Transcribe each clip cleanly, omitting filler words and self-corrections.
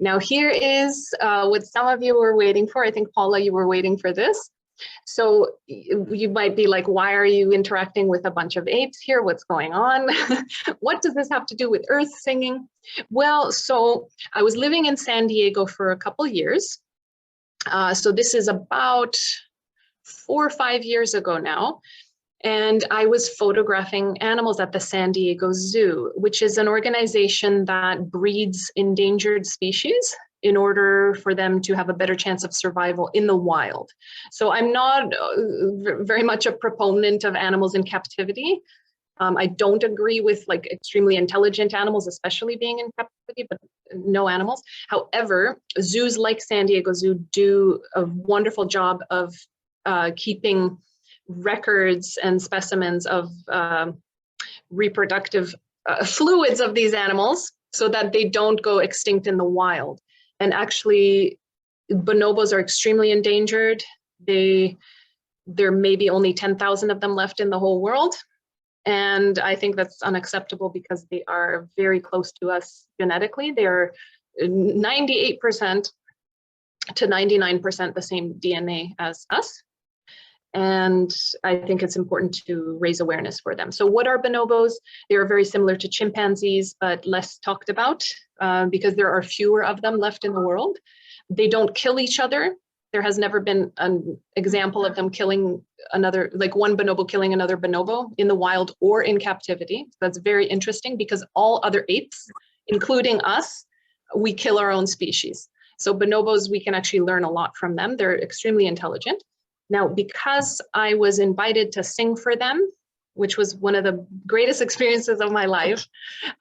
Now here is what some of you were waiting for. I think, Paula, you were waiting for this. So you might be like, why are you interacting with a bunch of apes here? What's going on? What does this have to do with earth singing? Well, so I was living in San Diego for a couple years. So this is about 4 or 5 years ago now. And I was photographing animals at the San Diego Zoo, which is an organization that breeds endangered species in order for them to have a better chance of survival in the wild. So I'm not very much a proponent of animals in captivity. I don't agree with like extremely intelligent animals, especially being in captivity, but no animals. However, zoos like San Diego Zoo do a wonderful job of keeping records and specimens of reproductive fluids of these animals so that they don't go extinct in the wild. And actually, bonobos are extremely endangered. There may be only 10,000 of them left in the whole world. And I think that's unacceptable because they are very close to us genetically. They're 98% to 99% the same DNA as us. And I think it's important to raise awareness for them. So what are bonobos? They are very similar to chimpanzees, but less talked about because there are fewer of them left in the world. They don't kill each other. There has never been an example of them killing another, like one bonobo killing another bonobo in the wild or in captivity. That's very interesting because all other apes, including us, we kill our own species. So bonobos, we can actually learn a lot from them. They're extremely intelligent. Now, because I was invited to sing for them, which was one of the greatest experiences of my life,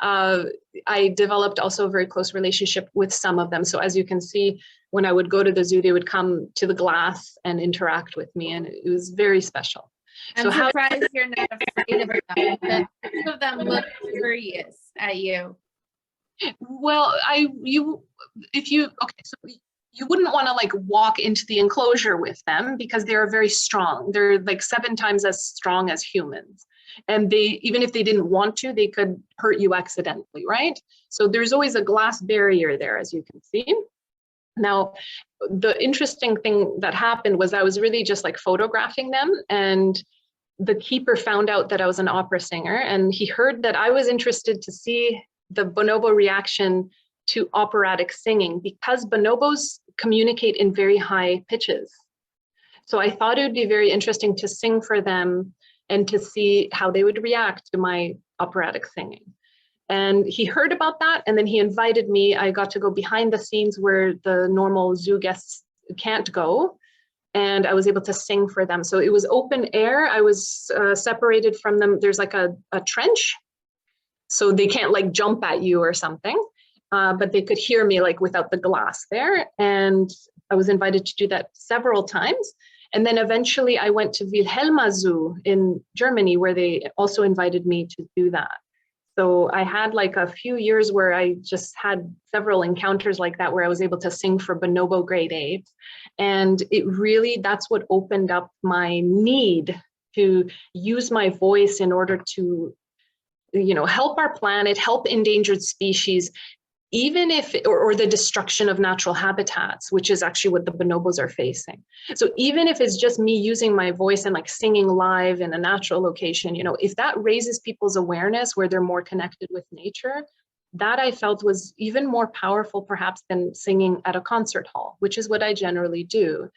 I developed also a very close relationship with some of them. So as you can see, when I would go to the zoo, they would come to the glass and interact with me, and it was very special. I'm surprised you're not afraid of them. Some of them look curious at you. Well, you wouldn't want to like walk into the enclosure with them because they are very strong. They're like 7 times as strong as humans. And they, even if they didn't want to, they could hurt you accidentally, right? So there's always a glass barrier there, as you can see. Now, the interesting thing that happened was I was really just like photographing them, and the keeper found out that I was an opera singer, and he heard that I was interested to see the bonobo reaction to operatic singing because bonobos communicate in very high pitches. So I thought it would be very interesting to sing for them and to see how they would react to my operatic singing. And he heard about that, and then he invited me. I got to go behind the scenes where the normal zoo guests can't go, and I was able to sing for them. So it was open air. I was separated from them. There's like a trench, so they can't like jump at you or something. But they could hear me like without the glass there. And I was invited to do that several times. And then eventually I went to Wilhelma Zoo in Germany, where they also invited me to do that. So I had like a few years where I just had several encounters like that, where I was able to sing for bonobo grade apes. And it really, that's what opened up my need to use my voice in order to, you know, help our planet, help endangered species, even if, or the destruction of natural habitats, which is actually what the bonobos are facing. So even if it's just me using my voice and like singing live in a natural location, you know, if that raises people's awareness where they're more connected with nature, that I felt was even more powerful perhaps than singing at a concert hall, which is what I generally do.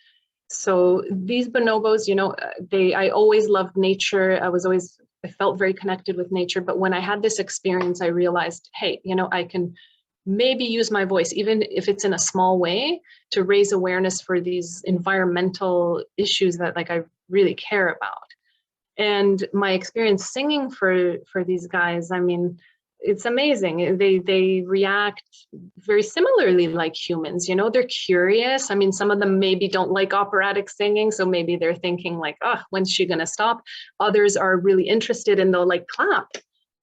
So these bonobos, you know, I always loved nature. I felt very connected with nature. But when I had this experience, I realized, hey, you know, I can maybe use my voice, even if it's in a small way, to raise awareness for these environmental issues that like I really care about. And my experience singing for these guys, I mean, it's amazing. They react very similarly like humans, you know, they're curious. I mean, some of them maybe don't like operatic singing, so maybe they're thinking like, oh, when's she gonna stop? Others are really interested and they'll like clap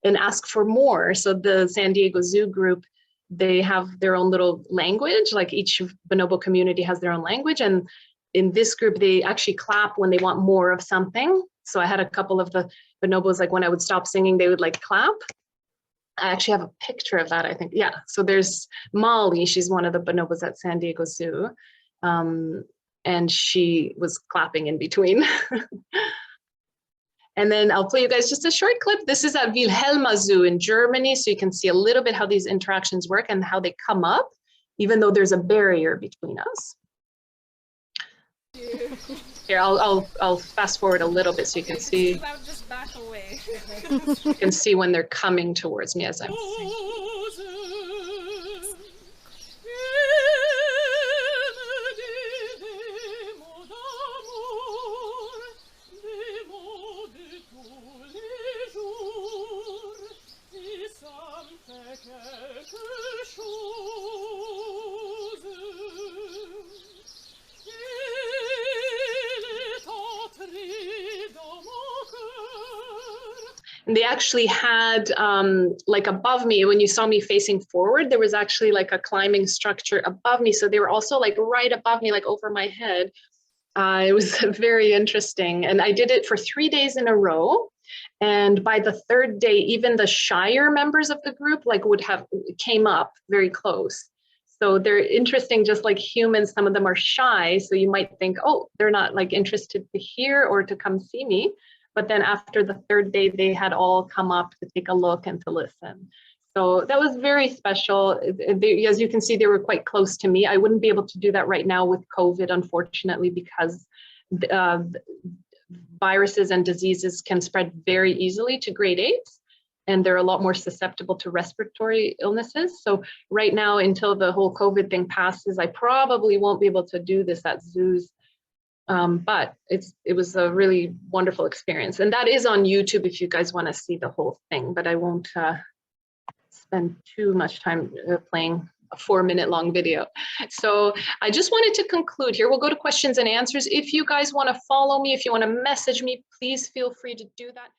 and ask for more. So the San Diego Zoo group, they have their own little language, like each bonobo community has their own language. And in this group, they actually clap when they want more of something. So I had a couple of the bonobos, like when I would stop singing, they would like clap. I actually have a picture of that, I think. Yeah, so there's Molly, she's one of the bonobos at San Diego Zoo. And she was clapping in between. And then I'll play you guys just a short clip. This is at Wilhelma Zoo in Germany, so you can see a little bit how these interactions work and how they come up, even though there's a barrier between us. Here, I'll fast forward a little bit so you can see. I'll just back away. You can see when they're coming towards me as I'm. And they actually had, like above me, when you saw me facing forward, there was actually like a climbing structure above me. So they were also like right above me, like over my head. It was very interesting. And I did it for 3 days in a row. And by the third day, even the shyer members of the group like came up very close. So they're interesting, just like humans. Some of them are shy. So you might think, oh, they're not like interested to hear or to come see me. But then after the third day, they had all come up to take a look and to listen. So that was very special. As you can see, they were quite close to me. I wouldn't be able to do that right now with COVID, unfortunately, because viruses and diseases can spread very easily to great apes, and they're a lot more susceptible to respiratory illnesses. So right now, until the whole COVID thing passes, I probably won't be able to do this at zoos. But it was a really wonderful experience. And that is on YouTube if you guys want to see the whole thing, but I won't spend too much time playing a 4-minute long video. So I just wanted to conclude here. We'll go to questions and answers. If you guys want to follow me, if you want to message me, please feel free to do that.